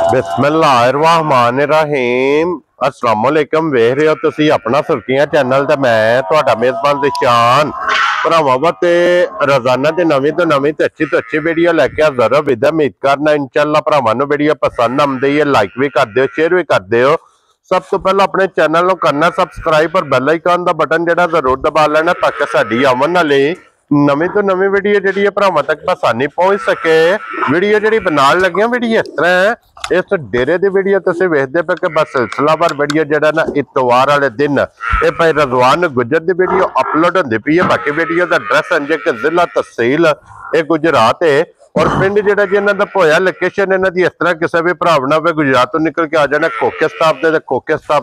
बिस्मिल्लाहिर्रहमानिर्रहीम अस्सलाम वालेकुम। वेख रहे हो तुसी अपना सुर्खियां चैनल ते मैं तुहाडा मेजबान दिशान भरावां ते रोजाना दी नवीं तो अच्छी वीडियो लैके हाज़र हो। विद उम्मीद करना इंशाअल्लाह भरावां नूं वीडियो पसंद आउंदी है। लाइक भी कर दिओ, शेयर भी कर दिओ। सब तो पहले अपने चैनल नूं करना सबसक्राइब और बेल आइकन दा बटन जेड़ा जरूर दबा लेना ताकि साडी आवन वाली नवीं तो नवीं वीडियो जी भरावां तक आसानी पहुंच सके। वीडियो जी बनाने लगे वीडियो इस तरह है, इस डेरे की वीडियो तुम वेखते पे कि बस सिलसिलावार वीडियो जरा ना इतवार वाले दिन ये भाई रजवान गुजर की वीडियो अपलोड होती पई है। बाकी वीडियो का एड्रैस है कि जिला तहसील ये गुजरात है और पिंड जेड़ा जी इन्हां दा पोया लोकेशन इन्हां दी इस तरह किसी भी भरा ना होवे गुजरात तो निकल के आ जाना खोखे स्टाफ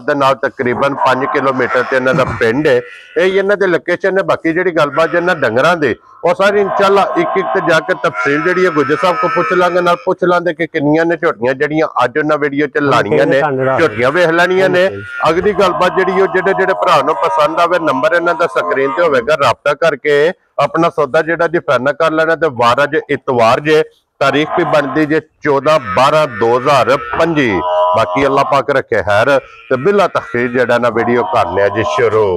दे नाल तकरीबन 5 किलोमीटर ते इन्हां दा पिंड है। ये इन्हां दी लोकेशन है। बाकी जिहड़ी गलबात इन्हां डंगरां दी और सारी इंशाअल्लाह एक ते जाके तफसील जिहड़ी है गुजर साहब को पूछ लांगे, नाल पूछ लांगे कि किन्नियां ने झोटियां जिहड़ियां अज उन्हां वीडियो च लाणियां ने झोटियां वेख लैणियां ने। अगली गलबात जिहड़ी ओ जिहड़े भरा नूं पसंद आवे नंबर इन्हां दा स्क्रीन ते होवेगा, राबता करके अपना सौदा जेड़ा जी फाइनल कर लेना। ते वार अज इतवार जे, तारीख भी बनती जे 14/12/2025। बाकी अल्लाह पाक रखे खैर ते बिला तखीर जेड़ा ना वीडियो करने जी शुरू।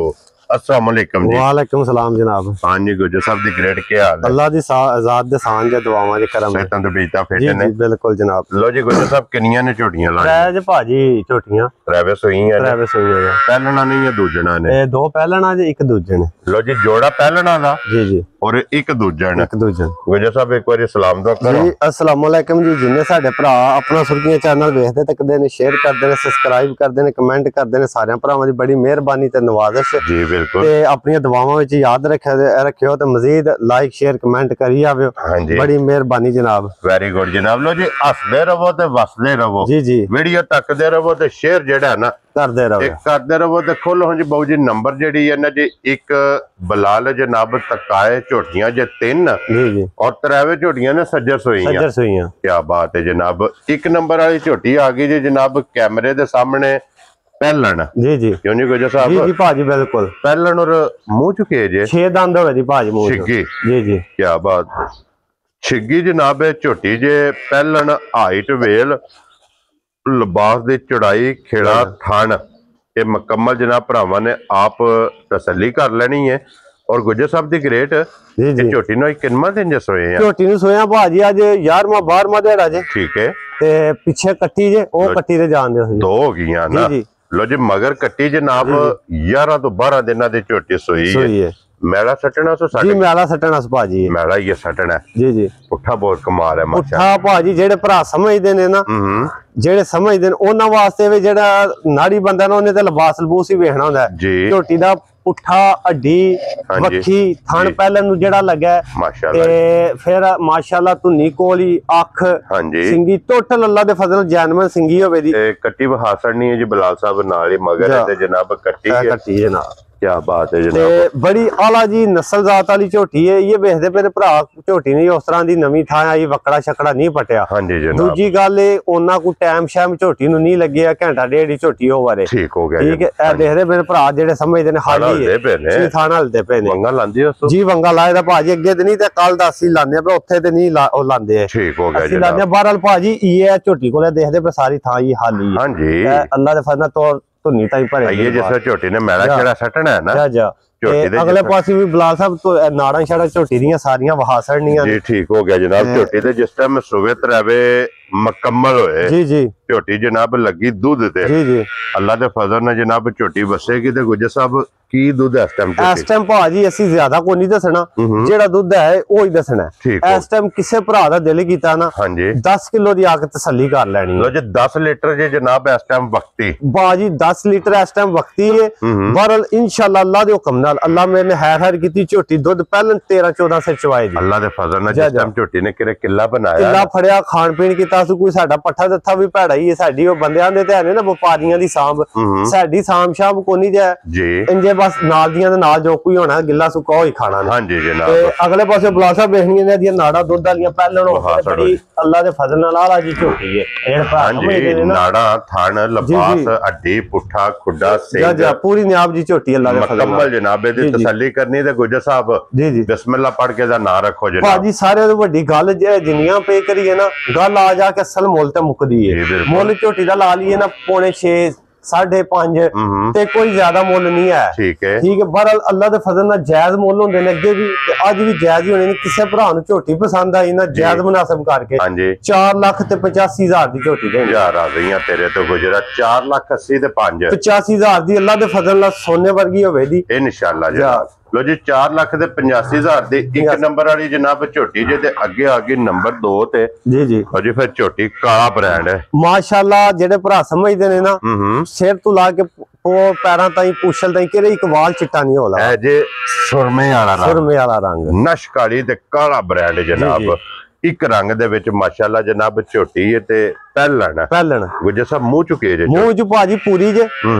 अस्सलाम वालेकुम जी। वालेकुम सलाम जनाब। हां जी गुजर साहब दी ग्रेड क्या हाल है? अल्लाह दी ज़ात दे सान जे दुआवां जे करम सेहतां ते बीता फिट जी ने? जी बिल्कुल जनाब। लो जी गुजर साहब किन्नियां ने झोटियां लाणियां? त्रै जे भाजी झोटियां त्रै सोईयां ने? त्रै सोईयां ने। पहलना नहीं है दूजना ने? ए दो पहलना जे एक दूजे ने। लो जी जोड़ा पहलना दा जी जी और एक दूजा ने। एक दूजे गुजर साहब एक बार सलाम दो करो जी। अस्सलाम वालेकुम जी। जिन्ने साडे भरा अपना सुर्खियां चैनल देखदे तकदे ने, शेयर करदे ने, सब्सक्राइब करदे ने, कमेंट करदे ने, सारे भरावां दी बड़ी मेहरबानी ते नवाजिश जी। बिल्कुल ते अपनी दुआवां विच याद रखियो ते मजीद लाइक शेयर कमेंट करी आवियो। हाँ जी बड़ी मेहरबानी जनाब। वेरी गुड जनाब। लो जी हसदे रहो ते वसदे रहो जी जी वीडियो तकदे रहो ते शेयर जेड़ा है ना करदे रहो करदे रहो। ते खोलो जी बाबू जी नंबर जेड़ी है ना जी एक बलाल जनाब तकाए झोटियां जे 3 जी जी और त्रैवे झोटियां ने सज्जर सोईयां। क्या बात है जनाब। एक नंबर वाली झोटी आ गई जी जनाब कैमरे दे सामने पहलन। जी जी क्यों नहीं गुजर साहब? जी जी भाजी बिल्कुल पहलन और मुंह चुके जे 6 दंद होवे जी भाजी मुंह छिग्गी। जी जी क्या बात। छिग्गी जनाब झोटी जे पहलन हाइट वेल लिबास दी चौड़ाई खेड़ा थान ये मुकम्मल जनाब भरावां ने आप तसल्ली कर लेनी है। और गुजर साहब the great ji ji झोटी no किन्ना दिन जे सोए हैं? झोटी नु सोया भाजी अज 11वां 12वां दिहाड़ा जे। ठीक है। ते पीछे कट्टी जे ओ कट्टी दे जान दे दो हो गईयां ना? जी जी लो जी मगर कट्टी जनाब 11 तो 12 दिनां दी झोटी सोई है। मैला सटना तो जी मैला सटना भाजी मैला ये सटना जी जी पुट्ठा बहुत कमाल है पुट्ठा भाजी जेड़े भरा समझदे ने ना, जेड़े समझदे ने उन्हां वास्ते वी जेड़ा नाड़ी बंदा ना उन्हें ते लिबास लबूस ही वेखना हुंदा है। झोटी दा पुट्ठा हड्डी वक्खी थन पहले नु जेड़ा लगा माशाल्लाह ते फिर माशाल्लाह धुन्नी कोली अख सिंगी टोटल अल्लाह दे फजल जैनमन सिंगी होवे दी। कट्टी बहासड़ नहीं है जी बलाल साहब नाल ही मगर है ते जनाब कट्टी जनाब। क्या बात है जनाब। बड़ी आला जी नस्ल जात वाली झोटी है। ये वेखदे पे भरा झोटी नहीं उस तरह दी नवीं थां आई वकड़ा शकड़ा नहीं पटिया। हां जी जनाब। दूजी गल ओना को टाइम शाम झोटी नु नहीं लगे घंटा डेढ़ ही झोटी हो बारे ठीक हो गया। ठीक है देखदे मेरे भरा जेड़े समझदे ने हाली है जी थां हलदे पे ने वंगा लांदी हो जी वंगा लाए दा भाजी अगे ते नहीं ते कल दा असली लांदे पे ओथे ते नहीं ओ लांदे है। ठीक हो गया असली लांदे बहरहाल भाजी ये झोटी कोले देखदे पे सारी थां ही हाली है। हां जी अल्लाह दे फजल तो धुन्नी ताई भरे ये जिस झोटी ने मैला छेड़ा सटना है ना अगले पासे भी बलाल साहब तो नाड़ा छड़ा झोटी दियां सारियां वहा सड़नियां जी। ठीक हो गया जनाब। झोटी दे जिस टाइम सुवे त्रैवे मुकम्मल होए जी जी झोटी जनाब लगी दूध ते जी जी अल्लाह दे फजल ने जनाब झोटी बसेगी ते गुजर साहब की दूध इस टाइम भाजी असि ज्यादा को नहीं दसना जेड़ा दूध है ओ ही दसना इस टाइम किसे भरा दा दिल कीता ना 10 किलो दी आके तसल्ली कर लेनी। लो जी 10 लीटर जे जनाब इस टाइम वक्ती भाजी 10 लीटर इस टाइम वक्ती है। बहरहाल इंशाअल्लाह अल्लाह दे हुक्म नाल अल्लाह मेरे हैर कीती झोटी दूध पहले 13-14 से चवाए जी अल्लाह दे फजल ने जिस टाइम झोटी ने किरे किला बनाया किला फड़िया खान पीन कीता सु कोई साडा पट्ठा दत्था भी भैड़ा ही है साडी ओ बंदियां दे ते है ना व्यापारियां दी सांभ साडी सांभ शाम कोनी जे जी इंजे बस नाल दियां दे नाल जो कोई होना गिल्ला सुक्का होई खाना। हां जी जनाब। ते अगले पासे बलाल साहब देखणियां ने दी नाड़ा दूध वालियां पहले नो बड़ी अल्लाह दे फजल नाल आला जी झोटी है जेड़ा भरा समझदे ने नाड़ा थान लबास हड्डी पुट्ठा खुड्डा सिंग जा पूरी नियाब जी झोटी अल्लाह दे फजल मुकम्मल जनाब दी तसल्ली करनी ते गुजर साहब जी बिस्मिल्लाह पढ़ के दा नाम रखो जनाब। भाजी सारे तो वड्डी गल जे जिन्नियां पे करिए ना गल आ ਜਾ ਕੇ ਅਸਲ ਮੁੱਲ ਤੇ ਮੁੱਕਦੀ ਹੈ। ਮੁੱਲ ਝੋਟੀ ਦਾ ਲਾ ਲਈਏ ਨਾ 5.5 5.5 ਤੇ ਕੋਈ ਜ਼ਿਆਦਾ ਮੁੱਲ ਨਹੀਂ ਹੈ। ਠੀਕ ਹੈ ਪਰ ਅੱਲਾ ਦੇ ਫਜ਼ਲ ਨਾਲ ਜਾਇਜ਼ ਮੁੱਲ ਹੁੰਦੇ ਨੇ, ਅੱਗੇ ਵੀ ਤੇ ਅੱਜ ਵੀ ਜਾਇਜ਼ ਹੀ ਹੋਣੇ ਨੇ। ਕਿਸੇ ਭਰਾ ਨੂੰ ਝੋਟੀ ਪਸੰਦ ਆਈ ਨਾ ਜਾਇਜ਼ ਮੁਨਾਸਬ ਕਰਕੇ 4,85,000 ਦੀ ਝੋਟੀ ਦੇ ਯਾਰ ਆ ਗਈਆਂ ਤੇਰੇ ਤੋਂ ਗੁਜਰਾ 4,80,000 ਤੇ 85,000 ਦੀ ਅੱਲਾ ਦੇ ਫਜ਼ਲ ਨਾਲ ਸੋਨੇ ਵਰਗੀ ਹੋਵੇ ਦੀ ਇਨਸ਼ਾਅੱਲਾ ਜਨਾਬ। ਲੋ ਜੀ 4,85,000 ਦੀ ਇੱਕ ਨੰਬਰ ਵਾਲੀ ਜਨਾਬ ਝੋਟੀ ਜੇ ਤੇ ਅੱਗੇ ਆ ਗਈ ਨੰਬਰ 2 ਤੇ ਜੀ ਜੀ ਫਿਰ ਝੋਟੀ ਕਾਲਾ ਬ੍ਰਾਂਡ ਹੈ ਮਾਸ਼ਾਅੱਲਾ। ਜਿਹੜੇ ਭਰਾ ਸਮਝਦੇ ਨੇ ਨਾ ਸਿਰ ਤੋਂ ਲਾ ਕੇ ਪੈਰਾਂ ਤਾਈਂ ਪੁੱਛਲ ਤਾਈਂ ਕਿਹੜੇ ਇੱਕ ਵਾਲ ਚਿੱਟਾ ਨਹੀਂ ਹੋਲਾ ਹੈ ਜੇ ਸੁਰਮੇ ਵਾਲਾ ਰੰਗ ਨਸ਼ਕਾਲੀ ਤੇ ਕਾਲਾ ਬ੍ਰਾਂਡ ਜਨਾਬ। ਇੱਕ ਰੰਗ ਦੇ ਵਿੱਚ ਮਾਸ਼ਾਅੱਲਾ ਜਨਾਬ ਝੋਟੀ ਹੈ ਤੇ ਪਹਿਲਣ ਗੁਜਰ ਸਾਹਿਬ ਮੂੰਹ ਚੁਕੇ ਜੇ ਮੂੰਹ ਚ ਭਾਜੀ ਪੂਰੀ ਜੇ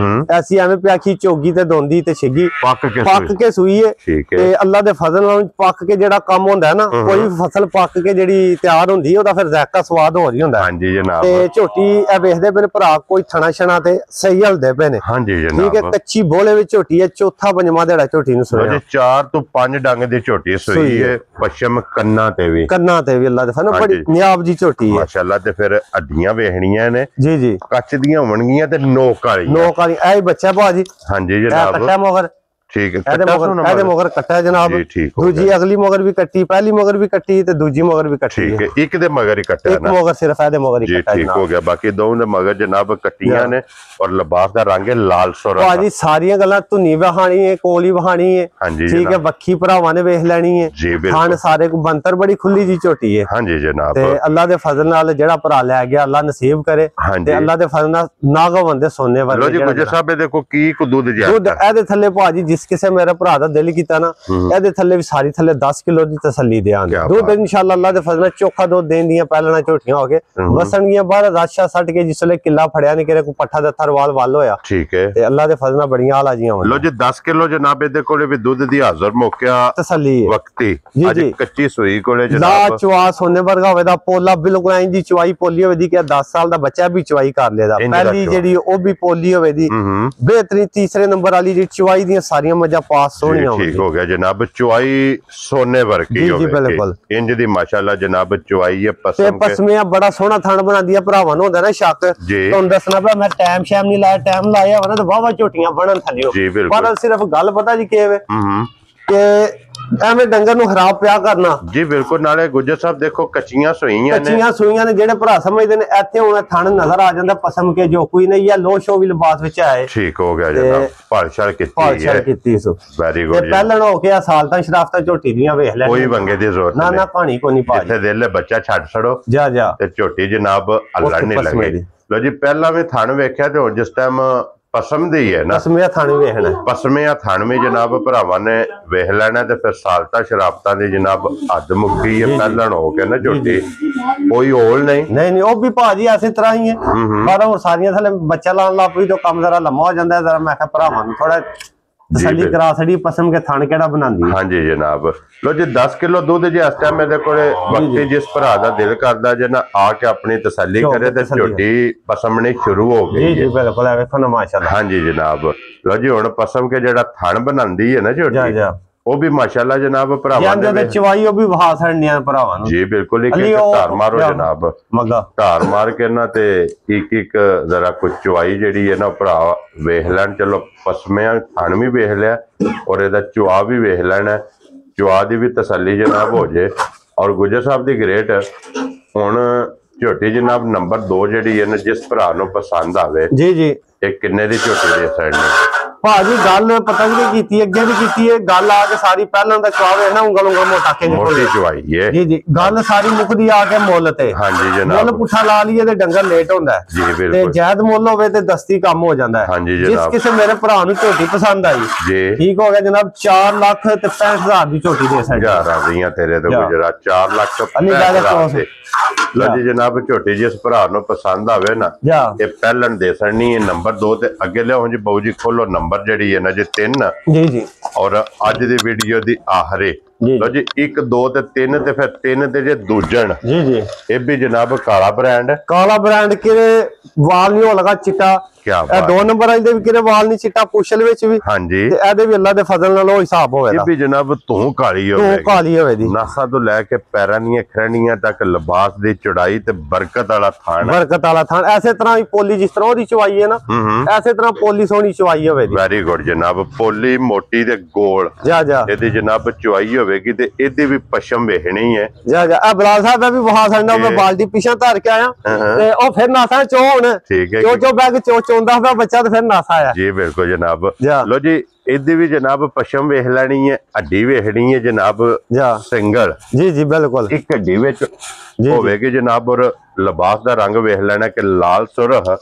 ਐਸੀ ਐਵੇਂ ਪਿਆਖੀ ਚੋਗੀ ਤੇ ਦੋਂਦੀ ਤੇ ਛਿੱਗੀ ਪੱਕ ਕੇ ਸੂਈ ਹੈ ਤੇ ਅੱਲਾ ਦੇ ਫਜ਼ਲ ਨਾਲ ਪੱਕ ਕੇ ਜਿਹੜਾ ਕੰਮ ਹੁੰਦਾ ਨਾ, ਕੋਈ ਫਸਲ ਪੱਕ ਕੇ ਜਿਹੜੀ ਤਿਆਰ ਹੁੰਦੀ ਉਹਦਾ ਫਿਰ ਜ਼ਾਇਕਾ ਸਵਾਦ ਹੋ ਰਹੀ ਹੁੰਦਾ। ਹਾਂਜੀ ਜਨਾਬ। ਤੇ ਝੋਟੀ ਇਹ ਵੇਖਦੇ ਪਏ ਨੇ ਭਰਾ ਕੋਈ ਥਣਾ ਛਣਾ ਤੇ ਸਹੀ ਹਲਦੇ ਪਏ ਨੇ। ਹਾਂਜੀ ਜਨਾਬ। ਠੀਕ ਹੈ ਕੱਚੀ ਬੋਲੇ ਵਿੱਚ ਝੋਟੀ ਹੈ, ਚੌਥਾ ਪੰਜਵਾਂ ਦਿਹਾੜਾ ਝੋਟੀ ਨੂੰ ਸੋਇਆ 4 ਤੋਂ 5 ਡੰਗ ਦੀ ਝੋਟੀ ਸੋਈ ਹੈ, ਪਸ਼ਮ ਕੰਨਾਂ ਤੇ ਵੀ ਅੱਲਾ ਦੇ ਫਜ਼ਲ ਬੜੀ ਨਿਆਬ ਜੀ ਝੋਟੀ ਹੈ ਮਾਸ਼ਾਅੱਲਾ। ਤੇ ਫਿਰ ਅੱਡੀਆਂ ਵੇਖਣੀਆਂ ਨੇ ਜੀ ਜੀ ਕੱਚ ਦੀਆਂ ਹੋਣਗੀਆਂ ਤੇ ਨੋਕ ਵਾਲੀ ਇਹ ਬੱਚਾ ਭਾਜੀ। ਹਾਂਜੀ ਜਨਾਬ। ਕੱਟਾ ਮਗਰ ਠੀਕ ਹੈ ਇਹਦੇ ਮਗਰ ਕੱਟਾ ਜਨਾਬ। ਦੂਜੀ ਅਗਲੀ ਮਗਰ ਵੀ ਕੱਟੀ, ਪਹਿਲੀ ਮਗਰ ਵੀ ਕੱਟੀ ਤੇ ਦੂਜੀ ਮਗਰ ਵੀ ਕੱਟੀ। ਠੀਕ ਹੈ ਇੱਕ ਦੇ ਮਗਰ ਹੀ ਕੱਟਿਆ ਇੱਕ ਮਗਰ ਸਿਰਫ ਇਹਦੇ ਮਗਰ ਹੀ ਕੱਟਾ ਠੀਕ ਹੋ ਗਿਆ। ਬਾਕੀ ਦੋਵਾਂ ਦੇ ਮਗਰ ਜਨਾਬ ਕੱਟੀਆਂ ਨੇ ਔਰ ਲਿਬਾਸ ਦਾ ਰੰਗ ਹੈ ਲਾਲ ਸੁਰਮਾ। ਭਾਜੀ ਸਾਰੀਆਂ ਗੱਲਾਂ ਧੁਨੀ ਵਹਾਣੀ ਹੈ, ਕੋਲੀ ਵਹਾਣੀ ਹੈ। ਠੀਕ ਹੈ ਵੱਖੀ ਭਰਾਵਾਂ ਨੇ ਵੇਖ ਲੈਣੀ ਹੈ। ਖਾਨ ਸਾਰੇ ਕੋ ਬੰਤਰ ਬੜੀ ਖੁੱਲੀ ਜੀ ਝੋਟੀ ਹੈ। ਹਾਂਜੀ ਜਨਾਬ। ਤੇ ਅੱਲਾ ਦੇ ਫਜ਼ਲ ਨਾਲ ਜਿਹੜਾ ਭਰਾ ਲੈ ਗਿਆ ਅੱਲਾ ਨਸੀਬ ਕਰੇ ਤੇ ਅੱਲਾ ਦੇ ਫਜ਼ਲ ਨਾਲ ਨਾਗਵੰਦ ਦੇ ਸੋਨੇ ਵਰਗੇ। ਲੋ ਜੀ ਗੁਜਰ ਸਾਹਿਬ ਦੇਖੋ ਕੀ ਕੋ ਦੁੱਧ ਇਹਦੇ ਥੱਲੇ ਭਾਜੀ ਜਿਸ ਕਿਸੇ ਮੇਰੇ ਭਰਾ ਦਾ ਦਿਲ ਕੀਤਾ ਨਾ ਇਹਦੇ ਥੱਲੇ ਵੀ ਸਾਰੀ ਥੱਲੇ 10 ਕਿਲੋ ਦੀ ਤਸੱਲੀ ਦੇਾਂਗੇ। ਦੁੱਧ ਇਨਸ਼ਾਅੱਲਾ ਅੱਲਾ ਦੇ ਫਜ਼ਲ ਨਾਲ ਚੋਖਾ ਦੁੱਧ ਦੇਣ ਦੀਆਂ ਪਹਿਲਾਂ ਝੋਟੀਆਂ ਹੋ ਕੇ ਵਸਣਗੀਆਂ ਬਾਹਰ ਰਾਸ਼ਾ ਸੱਟ ਕੇ ਜਿਸਲੇ ਕਿੱਲਾ ਫੜਿਆ ਨਹੀਂ ਕਰੇ ਕੋ ਪੱਠਾ ਦੇ ਥਰਵਾਲ ਵੱਲ ਹੋਇਆ। ਠੀਕ ਹੈ ਤੇ ਅੱਲਾ ਦੇ ਫਜ਼ਲ ਨਾਲ ਬੜੀਆਂ ਆਲਾ ਜੀਆਂ ਹੋਣ। ਲੋ ਜੀ 10 ਕਿਲੋ ਜਨਾਬ ਇਹਦੇ ਕੋਲੇ ਵੀ ਦੁੱਧ ਦੀ ਹਾਜ਼ਰ ਮੌਕਿਆ ਤਸੱਲੀ ਵਕਤੀ ਅੱਜ ਕੱਚੀ ਸੂਈ ਕੋਲੇ ਜਨਾਬ। ਲਾ ਚਵਾ ਸੋਨੇ ਵਰਗਾ ਹੋਵੇ ਦਾ ਪੋਲਾ ਬਿਲਕੁਲ ਐਂ ਦੀ ਚਵਾਈ ਪੋਲੀ ਹੋਵੇ ਦੀ ਕਿ 10 ਸਾਲ ਦਾ ਬੱਚਾ ਵੀ ਚਵਾਈ ਕਰ ਲੇਦਾ। ਪਹਿਲੀ ਜਿਹੜੀ ਉਹ ਵੀ ਪੋਲੀ ਹੋਵੇ ਦੀ ਬਿਹਤਰੀਨ ਤੀਸਰੇ ਨੰਬਰ ਵਾਲੀ ਜਿਹੜੀ ਚਵਾਈ ਦੀਆਂ ਸਾਰੀਆਂ ਮੱਝਾਂ ਪਾਸ ਸੋਹਣੀਆਂ ਠੀਕ ਹੋ ਗਿਆ ਜਨਾਬ। ਚੁਆਈ ਸੋਨੇ ਵਰਗੀ ਹੋਵੇ ਬਿਲਕੁਲ ਇੰਜ ਦੀ ਮਾਸ਼ਾਅੱਲਾ ਜਨਾਬ ਚੁਆਈ ਹੈ। ਪਸਮਿਆਂ ਬੜਾ ਸੋਹਣਾ ਥਣ ਬਣਾਉਂਦੀ ਆ ਭਰਾਵਾਂ ਨੂੰ ਹੁੰਦਾ ਨਾ ਸ਼ੱਕ ਤੁਹਾਨੂੰ ਦੱਸਣਾ ਪਿਆ ਮੈਂ ਟਾਈਮ ਸ਼ੈਮ ਨਹੀਂ ਲਾਇਆ, ਟਾਈਮ ਲਾਇਆ ਵਾ ਨਾ ਤੇ ਵਾਵਾ ਝੋਟੀਆਂ ਬਣਨ ਥੱਲਿਓ। ਪਰ ਸਿਰਫ ਗੱਲ ਪਤਾ ਜੀ ਕਿਵੇਂ ਕਿ ਐਵੇਂ ਡੰਗਰ ਨੂੰ ਖਰਾਬ ਪਿਆ ਕਰਨਾ ਜੀ ਬਿਲਕੁਲ। ਨਾਲੇ ਗੁੱਜਰ ਸਾਹਿਬ ਦੇਖੋ ਕੱਚੀਆਂ ਸੂਈਆਂ ਨੇ ਜਿਹੜੇ ਭਰਾ ਸਮਝਦੇ ਨੇ ਇੱਥੇ ਹੁਣ ਥਣ ਨਜ਼ਰ ਆ ਜਾਂਦਾ ਪਸਮ ਕੇ ਜੋ ਕੋਈ ਨਹੀਂ ਜਾਂ ਲੋ ਸ਼ੋ ਵੀ ਲਿਬਾਸ ਵਿੱਚ ਆਏ। ਠੀਕ ਹੋ ਗਿਆ ਜਨਾਬ। ਭਾਲਸ਼ਾਲ ਕੀਤੀ ਸੋ ਵੈਰੀ ਗੁੱਡ। ਤੇ ਪਹਿਲਾਂ ਹੋ ਕੇ ਸਾਲਤਾਂ ਸ਼ਰਾਫਤਾਂ ਝੋਟੀ ਦੀਆਂ ਵੇਖ ਲੈ ਕੋਈ ਵੰਗੇ ਦੀ ਜ਼ਰੂਰਤ ਨਾ ਪਾਣੀ ਕੋਈ ਨਹੀਂ ਪਾ ਜਿੱਥੇ ਦਿਲ ਬੱਚਾ ਛੱਡ ਛੜੋ ਜਾ ਤੇ ਝੋਟੀ ਜਨਾਬ ਅੱਲੜ ਨਹੀਂ ਲੱਗੇ। ਲੋ ਜੀ ਪਹਿਲਾਂ ਵੀ ਥਣ ਵੇਖਿਆ ਤੇ ਹੁਣ ਜਿਸ ਟਾਈਮ ਪਸਮ ਦੀ ਹੈ ਨਾ ਪਸਮਿਆ ਥਣ ਵੇਖਣਾ ਪਸਮਿਆ ਥਣ ਵੀ ਜਨਾਬ ਭਰਾਵਾਂ ਨੇ ਵੇਖ ਲੈਣਾ ਤੇ ਫਿਰ ਸਾਲਤਾ ਸ਼ਰਾਬਤਾਂ ਦੀ ਜਨਾਬ ਹੱਦ ਮੁੱਕੀ ਹੈ। ਪਹਿਲਾਂ ਹੋ ਕੇ ਨਾ ਝੋਟੀ ਕੋਈ ਹੋਲ ਨਹੀਂ ਉਹ ਵੀ ਭਾਜੀ ਐਸੇ ਤਰ੍ਹਾਂ ਹੀ ਹੈ। ਪਰ ਹੁਣ ਸਾਰੀਆਂ ਥੱਲੇ ਬੱਚਾ ਲਾਉਣ ਲੱਗ ਪਈ ਤਾਂ ਕੰਮ ਜ਼ਰਾ ਲੰਮਾ ਹੋ ਜਾਂਦਾ। ਜ਼ਰਾ ਮੈਂ ਕਿਹਾ ਭਰਾਵਾਂ ਨੂੰ ਥੋੜਾ ਤਸੱਲੀ ਕਰਾ ਛੜੀ ਪਸਮ ਕੇ ਥਣ ਕਿਹੜਾ ਬਣਾਉਂਦੀ। ਹਾਂਜੀ ਜਨਾਬ। ਲੋ ਜੀ 10 ਕਿਲੋ ਦੁੱਧ ਜੇ ਇਸ ਟਾਈਮ ਮੇਰੇ ਕੋਲੇ ਵਕਤੀ ਜਿਸ ਭਰਾ ਦਾ ਦਿਲ ਕਰਦਾ ਜੇ ਨਾ ਆ ਕੇ ਆਪਣੀ ਤਸੱਲੀ ਕਰੇ ਤੇ ਝੋਟੀ ਪਸਮਣੀ ਸ਼ੁਰੂ ਹੋ ਗਈ ਜੀ ਬਿਲਕੁਲ ਹੈ ਵੇਖੋ ਨਾ ਮਾਸ਼ਾਅੱਲਾ। ਹਾਂਜੀ ਜਨਾਬ। ਲੋ ਜੀ ਹੁਣ ਪਸਮ ਕੇ ਜਿਹੜਾ ਥਣ ਬਣਾਉਂਦੀ ਹੈ ਨਾ ਝੋਟੀ ਉਹ ਵੀ ਮਾਸ਼ਾਅੱਲਾ ਜਨਾਬ ਭਰਾਵਾਂ ਦੇ ਚਵਾਈ ਉਹ ਵੀ ਵਹਾ ਛੜਨੀਆਂ ਭਰਾਵਾਂ ਨੂੰ ਜੀ ਬਿਲਕੁਲ। ਇੱਕ ਧਾਰ ਮਾਰੋ ਜਨਾਬ ਮੱਗਾ ਧਾਰ ਮਾਰ ਕੇ ਨਾ ਤੇ ਇੱਕ ਜ਼ਰਾ ਕੁਝ ਚਵਾਈ ਜਿਹੜੀ ਹੈ ਨਾ ਭਰਾ ਵੇਖ ਲੈਣ। ਚਲੋ ਪਸਮਿਆਂ ਥਣ ਵੀ ਵੇਖ ਲਿਆ ਔਰ ਇਹਦਾ ਚੁਆ ਵੀ ਵੇਖ ਲੈਣਾ। ਚੁਆ ਦੀ ਵੀ ਤਸੱਲੀ ਜਨਾਬ ਹੋ ਜੇ। ਔਰ ਗੁਜਰ ਸਾਹਿਬ ਦੀ ਗ੍ਰੇਟ ਹੁਣ ਝੋਟੀ ਜਨਾਬ ਨੰਬਰ 2 ਜਿਹੜੀ ਹੈ ਨਾ ਜਿਸ ਭਰਾ ਨੂੰ ਪਸੰਦ ਆਵੇ ਜੀ ਇਹ ਕਿੰਨੇ ਦੀ ਝੋਟੀ ਦੇ ਸਾਈਡ ਭਾਜੀ ਗੱਲ ਪਤਾ ਨਹੀਂ ਕੀਤੀ ਅੱਗੇ ਵੀ ਕੀਤੀ ਹੈ ਗੱਲ ਆ ਕੇ ਸਾਰੀ ਪਹਿਲਾਂ ਦਾ ਚਵਾਵੇ ਨਾ ਉਂਗਲ ਮੋਟਾ ਕੇ ਮੋਟੀ ਚਵਾਈ ਹੈ ਜੀ ਗੱਲ ਸਾਰੀ ਮੁੱਕਦੀ ਆ ਕੇ ਮੁੱਲ ਤੇ। ਹਾਂਜੀ ਜਨਾਬ। ਮੁੱਲ ਪੁੱਠਾ ਲਾ ਲਈਏ ਤੇ ਡੰਗਰ ਲੇਟ ਹੁੰਦਾ ਜੀ ਬਿਲਕੁਲ ਤੇ ਜਾਇਜ਼ ਮੁੱਲ ਹੋਵੇ ਤੇ ਦਸਤੀ ਕੰਮ ਹੋ ਜਾਂਦਾ ਹੈ। ਹਾਂਜੀ ਜਿਸ ਕਿਸੇ ਮੇਰੇ ਭਰਾ ਨੂੰ ਝੋਟੀ ਪਸੰਦ ਆਈ ਜੀ ਠੀਕ ਹੋ ਗਿਆ ਜਨਾਬ 4,65,000 ਦੀ ਝੋਟੀ ਦੇ ਸਕਦੇ ਯਾਰ ਆ ਗਈਆਂ ਤੇਰੇ ਤੋਂ ਗੁਜਰਾ 4,65,000 ਲੋ ਜੀ ਜਨਾਬ। ਝੋਟੀ ਜਿਸ ਭਰਾ ਨੂੰ ਪਸੰਦ ਆਵੇ ਨਾ ਇਹ ਪਹਿਲਣ ਦੇ ਸੜਨੀ ਹੈ ਨੰਬਰ 2 ਤੇ ਅੱਗੇ ਲਿਆਓ ਜੀ ਬਾਊ ਜੀ ਖੋਲੋ ਨੰਬਰ ਜਿਹੜੀ ਹੈ ਨਾ ਜੀ 3 ਜੀ ਔਰ ਅੱਜ ਦੀ ਵੀਡੀਓ ਦੀ ਆਖਰੀ ਲੋ ਜੀ 1 2 ਤੇ 3 ਤੇ ਫਿਰ 3 ਤੇ ਜੇ ਦੂਜਣ ਜੀ ਜੀ ਇਹ ਵੀ ਜਨਾਬ ਕਾਲਾ ਬ੍ਰਾਂਡ ਕਿਰੇ ਵਾਲ ਨਹੀਂ ਹੋ ਲਗਾ ਚਿੱਟਾ ਇਹ 2 ਨੰਬਰ ਵਾਲੇ ਦੇ ਵੀ ਕਿਰੇ ਵਾਲ ਨਹੀਂ ਚਿੱਟਾ ਪੁੱਛਲ ਵਿੱਚ ਵੀ ਹਾਂਜੀ ਤੇ ਇਹਦੇ ਵੀ ਅੱਲਾ ਦੇ ਫਜ਼ਲ ਨਾਲ ਉਹ ਹਿਸਾਬ ਹੋਵੇਗਾ ਇਹ ਵੀ ਜਨਾਬ ਤੂੰ ਕਾਲੀ ਹੋਵੇ ਦੀ ਨਾਸਾਂ ਤੋਂ ਲੈ ਕੇ ਪੈਰਾਂ ਦੀਆਂ ਖਰਣੀਆਂ ਤੱਕ ਲਿਬਾਸ ਦੀ ਚੌੜਾਈ ਤੇ ਬਰਕਤ ਵਾਲਾ ਥਾਨ ਐਸੇ ਤਰ੍ਹਾਂ ਹੀ ਪੋਲੀ ਜਿਸ ਤਰ੍ਹਾਂ ਉਹਦੀ ਚਵਾਈ ਹੈ ਨਾ ਐਸੇ ਤਰ੍ਹਾਂ ਪੋਲੀ ਸੋਹਣੀ ਚਵਾਈ ਹੋਵੇ ਵੈਰੀ ਗੁੱਡ ਜਨਾਬ ਪੋਲੀ ਮੋਟੀ ਤੇ ਗੋਲ ਇਹਦੀ ਜਨਾਬ ਚਵਾਈ ਹੋਵੇਗੀ ਤੇ ਇਹਦੀ ਵੀ ਪਸ਼ਮ ਵੇਖਣੀ ਹੈ ਇਹ ਬਲਾਲ ਸਾਹਿਬ ਦਾ ਵੀ ਵਹਾ ਸੰਡਾ ਮੈਂ ਬਾਲਟੀ ਪਿਛਾ ਧਰ ਕੇ ਆਇਆ ਤੇ ਉਹ ਫਿਰ ਨਾਸਾ ਚੋ ਹੁਣ ਠੀਕ ਹੈ ਚੋ ਬੈਗ ਚੋਂਦਾ ਪਿਆ ਬੱਚਾ ਤੇ ਫਿਰ ਨਾਸਾ ਆਇਆ ਜੀ ਬਿਲਕੁਲ ਜਨਾਬ ਲੋ ਜੀ ਇਹਦੀ ਵੀ ਜਨਾਬ ਪਸ਼ਮ ਵੇਖ ਲੈਣੀ ਹੈ ਹੱਡੀ ਵੇਖਣੀ ਹੈ ਜਨਾਬ ਸਿੰਗਲ ਜੀ ਬਿਲਕੁਲ ਇੱਕ ਹੱਡੀ ਵਿੱਚ ਹੋਵੇਗੀ ਜਨਾਬ ਔਰ ਲਿਬਾਸ ਦਾ ਰੰਗ ਵੇਖ ਲੈਣਾ ਕਿ ਲਾਲ ਸੁਰਖ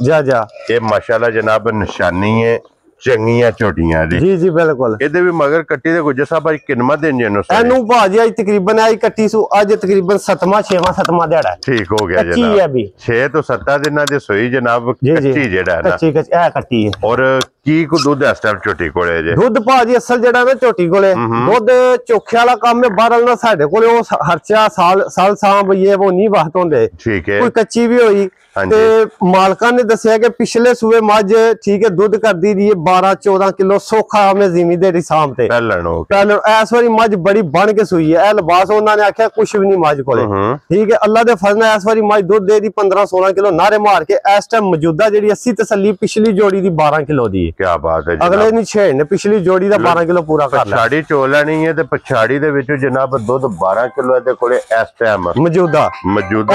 ਇਹ ਮਾਸ਼ਾਅੱਲਾ ਜਨਾਬ ਨਿਸ਼ਾਨੀ ਹੈ ਚੰਗੀਆਂ ਝੋਟੀਆਂ ਦੀ ਜੀ ਬਿਲਕੁਲ ਇਹਦੇ ਵੀ ਮਗਰ ਕੱਟੀ ਦੇ ਗੁੱਜਰ ਸਾਹਿਬ ਅੱਜ ਕਿੰਨਾ ਦਿਨ ਜਿਹਨੂੰ ਇਹਨੂੰ ਭਾਜੀ ਅੱਜ ਤਕਰੀਬਨ ਆਈ ਕੱਟੀ ਸੂ ਅੱਜ ਤਕਰੀਬਨ 7ਵਾਂ 6ਵਾਂ ਦਿਹਾੜਾ ਠੀਕ ਹੋ ਗਿਆ ਜਨਾਬ 6 ਤੋਂ 7 ਦਿਨਾਂ ਦੇ ਸੋਈ ਜਨਾਬ ਕੱਚੀ ਜਿਹੜਾ ਹੈ ਨਾ ਕੱਚੀ ਹੈ ਔਰ ਕੀ ਕੋ ਦੁੱਧ ਇਸ ਟਾਈਮ ਝੋਟੀ ਕੋਲੇ ਜੇ ਦੁੱਧ ਭਾਜੀ ਅਸਲ ਜਿਹੜਾ ਨਾ ਝੋਟੀ ਕੋਲੇ ਦੁੱਧ ਚੋਖੇ ਵਾਲਾ ਕੰਮ ਹੈ ਬਾਹਰ ਨਾਲ ਸਾਡੇ ਕੋਲੇ ਉਹ ਹਰਚਾ ਸਾਲ ਬਈਏ ਉਹ ਨਹੀਂ ਵਾਹਤ ਹੁੰਦੇ ਠੀਕ ਹੈ ਕੋਈ ਕੱਚੀ ਵੀ ਹੋਈ ਤੇ ਮਾਲਕਾਂ ਨੇ ਦੱਸਿਆ ਕਿ ਪਿਛਲੇ ਸੂਏ ਮੱਝ ਠੀਕ ਹੈ ਦੁੱਧ ਕਰਦੀ ਦੀ 12-14 ਕਿਲੋ ਸੋਖਾ ਮੈਂ ਜ਼ਿਮੀ ਦੇ ਰਿਸਾਮ ਤੇ ਪਹਿਲਾਂ ਇਸ ਵਾਰੀ ਮੱਝ ਬੜੀ ਬਣ ਕੇ ਸੂਈ ਹੈ ਇਹ ਲਿਬਾਸ ਉਹਨਾਂ ਨੇ ਆਖਿਆ ਕੁਛ ਵੀ ਨਹੀਂ ਮੱਝ ਕੋਲੇ ਠੀਕ ਹੈ ਅੱਲਾ ਦੇ ਫਜ਼ਲ ਨਾਲ ਇਸ ਵਾਰੀ ਮੱਝ ਦੁੱਧ ਦੇ ਦੀ 15-16 ਕਿਲੋ ਨਾਰੇ ਮਾਰ ਕੇ ਇਸ ਟਾਈਮ ਮੌਜੂਦਾ ਜਿਹੜੀ 80 ਤਸੱਲੀ ਪਿਛਲੀ ਜੋੜੀ ਦੀ 12 ਕਿਲੋ ਦੀ ਕੀ ਬਾਤ ਹੈ ਅਗਲੇ ਨਹੀਂ ਛੇੜ ਨੇ ਪਿਛਲੀ ਜੋੜੀ ਦਾ 12 ਕਿਲੋ ਪੂਰਾ ਕਰ ਲਿਆ ਪਛਾੜੀ ਚੋ ਲੈਣੀ ਹੈ ਤੇ ਪਛਾੜੀ ਦੇ ਵਿੱਚ ਜਨਾਬ ਦੁੱਧ 12 ਕਿਲੋ ਇਹਦੇ ਕੋਲੇ ਇਸ ਟਾਈਮ ਮੌਜੂਦਾ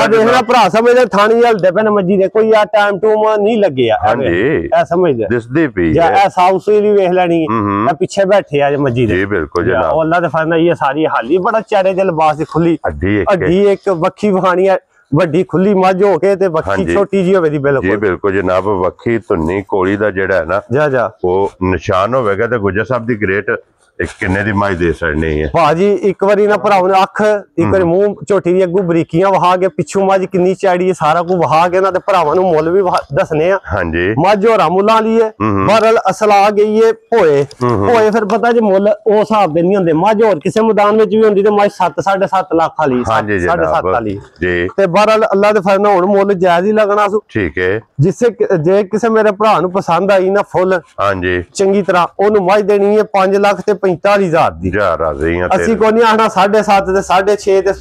ਦੇਖਣਾ ਭਰਾ ਸਮਝਦੇ ਥਾਣੀ ਹਲਦੇ ਪੈਣ ਮੱਜੀ ਦੇ ਕੋਈ ਆ ਟਾਈਮ ਟੂਮ ਨਹੀਂ ਲੱਗਿਆ ਹਾਂਜੀ ਇਹ ਸਮਝਦੇ ਦਿਸਦੀ ਪਈ ਜਾਂ ਇਹ ਸਾਊਸ ਵੀ ਵੇਖ ਲੈਣੀ ਇਹ ਪਿੱਛੇ ਬੈਠੇ ਆ ਮੱਜੀ ਦੇ ਜੀ ਬਿਲਕੁਲ ਜਨਾਬ ਉਹ ਅੱਲਾ ਦੇ ਫਜ਼ਲ ਨਾਲ ਇਹ ਸਾਰੀ ਹਾਲੀ ਬੜਾ ਚਿਹਰੇ ਦੇ ਲਿਬਾਸ ਦੀ ਖੁੱਲੀ ਅੱਡੀ ਇੱਕ ਵੱਖੀ ਵਹਾਣੀ ਵੱਡੀ ਖੁੱਲੀ ਮੱਝ ਹੋ ਕੇ ਤੇ ਵੱਖੀ ਛੋਟੀ ਜੀ ਹੋਵੇ ਦੀ ਬਿਲਕੁਲ ਜਨਾਬ ਵੱਖੀ ਧੁੰਨੀ ਕੋਲੀ ਦਾ ਜਿਹੜਾ ਹੈ ਨਾ ਉਹ ਨਿਸ਼ਾਨ ਹੋਵੇਗਾ ਤੇ ਗੁੱਜਰ ਸਾਹਿਬ ਦੀ ਗ੍ਰੇਟ ਕਿੰਨੇ ਦੀ ਮਾਈ ਦੇ ਸਕਣੀ ਹੈ ਭਾਜੀ ਇੱਕ ਵਾਰੀ ਨਾ ਭਰਾਵਾਂ ਨੇ ਅੱਖ ਇੱਕ ਵਾਰੀ ਮੂੰਹ ਝੋਟੀ ਦੀ ਅੱਗੂ ਬਰੀਕੀਆਂ ਵਹਾ ਕੇ ਪਿੱਛੋਂ ਮੱਝ ਕਿੰਨੀ ਚੈੜੀ ਹੈ ਸਾਰਾ ਕੁਝ ਵਹਾ ਕੇ ਨਾ ਤੇ ਭਰਾਵਾਂ ਨੂੰ ਮੁੱਲ ਵੀ ਦੱਸਨੇ ਆ ਹਾਂਜੀ ਮੱਝ ਹੋਰਾਂ ਮੁੱਲਾਂ ਲਈ ਹੈ ਬਰਲ ਅਸਲ ਆ ਗਈ ਹੈ ਭੋਏ ਫਿਰ ਪਤਾ ਜੇ ਮੁੱਲ ਉਹ ਹਿਸਾਬ ਦੇ ਨਹੀਂ ਹੁੰਦੇ ਮੱਝ ਹੋਰ ਕਿਸੇ ਮੈਦਾਨ ਵਿੱਚ ਵੀ ਹੁੰਦੀ ਤੇ ਮੱਝ 7.5 ਲੱਖ ਵਾਲੀ 7.5 ਵਾਲੀ ਜੀ ਤੇ ਬਰਲ ਅੱਲਾ ਦੇ ਫਜ਼ਲ ਨਾਲ ਹੁਣ ਮੁੱਲ ਜਾਇਜ਼ ਹੀ ਲੱਗਣਾ ਸੂ ਠੀਕ ਹੈ ਜੇ ਕਿਸੇ ਮੇਰੇ ਭਰਾ ਨੂੰ ਪਸੰਦ ਆਈ ਨਾ ਫੁੱਲ ਹਾਂਜੀ ਚੰਗੀ ਤਰ੍ਹਾਂ ਉਹਨੂੰ ਮੱਝ ਦੇਣੀ ਹੈ 5 ਲੱਖ ਤੇ 45,000 ਦੀ ਅਸੀਂ ਕੋਈ ਨਹੀਂ ਆਖਣਾ 7.5 ਤੇ 6.5 ਤੇ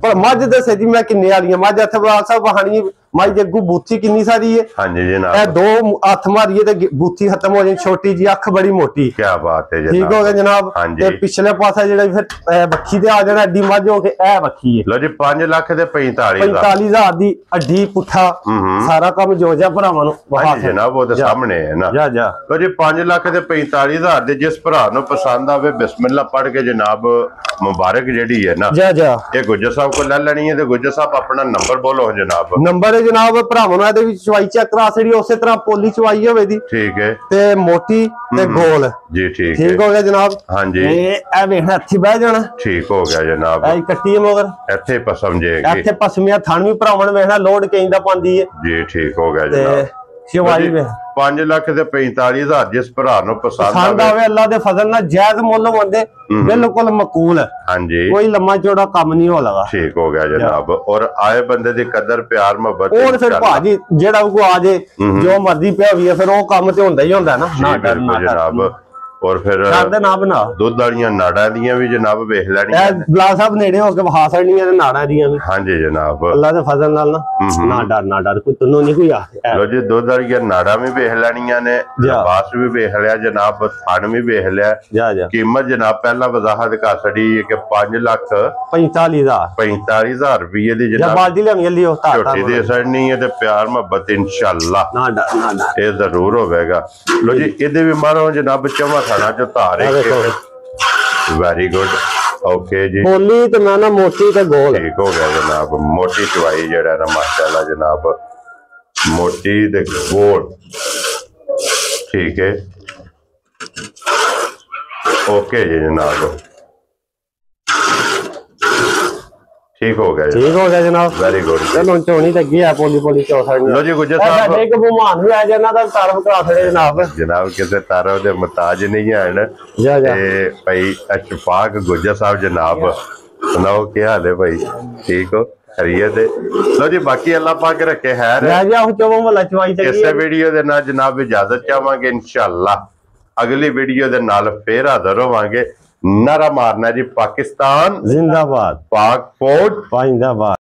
ਪਰ ਮੱਝ ਦੱਸੇ ਜੀ ਮੈਂ ਕਿੰਨੇ ਵਾਲੀਆਂ ਮੱਝ ਇੱਥੇ ਬਲਾਲ ਸਾਹਿਬ ਵਹਾਣੀ ਮੱਝ ਦੇ ਅੱਗੂ ਬੂਥੀ ਕਿੰਨੀ ਸਾਰੀ ਹੈ ਹਾਂਜੀ ਜਨਾਬ ਇਹ 2 ਹੱਥ ਮਾਰੀਏ ਤੇ ਬੂਥੀ ਖਤਮ ਹੋ ਜਾਣੀ ਛੋਟੀ ਜੀ ਅੱਖ ਬੜੀ ਮੋਟੀ ਕੀ ਬਾਤ ਹੈ ਜਨਾਬ ਠੀਕ ਹੋ ਗਿਆ ਜਨਾਬ ਤੇ ਪਿਛਲੇ ਪਾਸੇ ਜਿਹੜਾ ਫਿਰ ਬੱਖੀ ਤੇ ਆ ਜਾਣਾ ਅੱਡੀ ਮੱਝ ਹੋ ਕੇ ਇਹ ਬੱਖੀ ਹੈ ਲੋ ਜੀ 5 ਲੱਖ ਤੇ 45,000 ਦੀ ਅੱਡੀ ਪੁੱਠਾ ਸਾਰਾ ਕੰਮ ਜੋ ਜਾ ਭਰਾਵਾਂ ਨੂੰ ਵਹਾ ਜਨਾਬ ਉਹ ਦੇ ਸਾਹਮਣੇ ਹੈ ਨਾ ਲੋ ਜੀ 5 ਲੱਖ ਤੇ 45,000 ਦੇ ਜਿਸ ਭਰਾ ਨੂੰ ਪਸੰਦ ਆਵੇ ਬਿਸਮਿਲ੍ਲਾ ਪੜ੍ਹ ਕੇ ਜਨਾਬ ਮੁਬਾਰਕ ਜਿਹੜੀ ਹੈ ਨਾ ਇਹ ਗੁੱਜਰ ਸਾਹਿਬ ਕੋਲ ਲੈ ਲੈਣੀ ਹੈ ਤੇ ਗੁੱਜਰ ਸਾਹਿਬ ਆਪਣਾ ਨੰਬਰ ਬੋਲੋ ਜਨਾਬ ਨੰਬਰ ਜਨਾਬ ਭਰਾਵਾਂ ਨੂੰ ਇਹਦੇ ਵਿੱਚ ਚਵਾਈ ਚੈੱਕ ਕਰਾ ਸੜੀ ਉਸੇ ਤਰ੍ਹਾਂ ਪੋਲੀ ਚਵਾਈ ਹੋਵੇ ਦੀ ਠੀਕ ਹੈ ਤੇ ਮੋਟੀ ਤੇ ਗੋਲ ਜੀ ਠੀਕ ਹੋ ਗਿਆ ਜਨਾਬ ਹਾਂਜੀ ਇਹ ਵੇਖਣਾ ਇੱਥੇ ਬਹਿ ਜਾਣਾ ਠੀਕ ਹੋ ਗਿਆ ਜਨਾਬ ਇਹ ਕੱਟੀ ਹੈ ਮਗਰ ਇੱਥੇ ਪਸਮ ਜੇਗੀ ਇੱਥੇ ਪਸਮਿਆ ਥਣ ਵੀ ਭਰਾਵਾਂ ਨੂੰ ਵੇਖਣਾ ਲੋਡ ਕਹਿੰਦਾ ਪਾਉਂਦੀ ਹੈ ਜੀ ਠੀਕ ਹੋ ਗਿਆ ਜਨਾਬ ਚਵਾਈ ਵੇ 5 ਲੱਖ ਤੇ 45,000 ਜਿਸ ਭਰਾ ਨੂੰ ਪਸੰਦ ਆਵੇ ਅੱਲਾ ਦੇ ਫਜ਼ਲ ਨਾਲ ਜਾਇਜ਼ ਮੁੱਲ ਹੁੰਦੇ ਬਿਲਕੁਲ ਮਕੂਲ ਹਾਂਜੀ ਕੋਈ ਲੰਮਾ ਚੌੜਾ ਕੰਮ ਨਹੀਂ ਹੋ ਲਗਾ ਠੀਕ ਹੋ ਗਿਆ ਜਨਾਬ ਔਰ ਆਏ ਬੰਦੇ ਦੀ ਕਦਰ ਪਿਆਰ ਮੁਹੱਬਤ ਔਰ ਫਿਰ ਭਾਜੀ ਜਿਹੜਾ ਕੋ ਆ ਜੇ ਜੋ ਮਰਜ਼ੀ ਪਿਆ ਵੀ ਫਿਰ ਉਹ ਕੰਮ ਤੇ ਹੁੰਦਾ ਹੀ ਹੁੰਦਾ ਨਾ ਜਨਾਬ और फिर दुध वालियां नाड़ा दियां भी जनाब वेख लैणियां बला साहब नेड़े हो के वहा सड़नियां ते नाड़ा दियां भी हां जी जनाब अल्लाह दे फजल नाल ना डर कोई तन्नू नहीं कोई आ लो जी दुध वालियां नाड़ा भी वेख लैणियां ने लिबास भी वेख लिया जनाब थान भी वेख लिया कीमत जनाब पहला वजाहत कर छड़ी कि 5 लाख 45,000 रुपये दी जनाब बाल्टी लेनी लियो छोटी दे सड़नी है ते प्यार मोहब्बत इंशाअल्लाह ना डर ये जरूर होवेगा लो जी इहदे भी मारो जनाब चवा खाना जो तारे वेरी गुड ओके जी बोली तो मैं ना मोटी ते गोल ठीक हो गया जनाब मोटी चवाई जेड़ा ना माशाल्लाह जनाब मोटी ते गोल ठीक है ओके जी जनाब ठीक हो गया ठीक हो गया जनाब। वेरी गुड चलो चोनी लगी है पोली पोली चौथा लो जी गुज्जर साहब एक भगवान भी आ जाना दा तारफ करा खड़े जनाब किसे तारफ दे मुताज नहीं है जा जा भाई अशफाक गुज्जर साहब जनाब सुनाओ क्या हाल है भाई ठीक हो खैरियत है लो जी बाकी अल्लाह पाक रखे खैर इस वीडियो दे नाल जनाब इजाजत चाहांगे इंशाअल्लाह अगली वीडियो दे नाल फिर हाजिर होवांगे नारा मारना जी पाकिस्तान जिंदाबाद पाक फौज जिंदाबाद।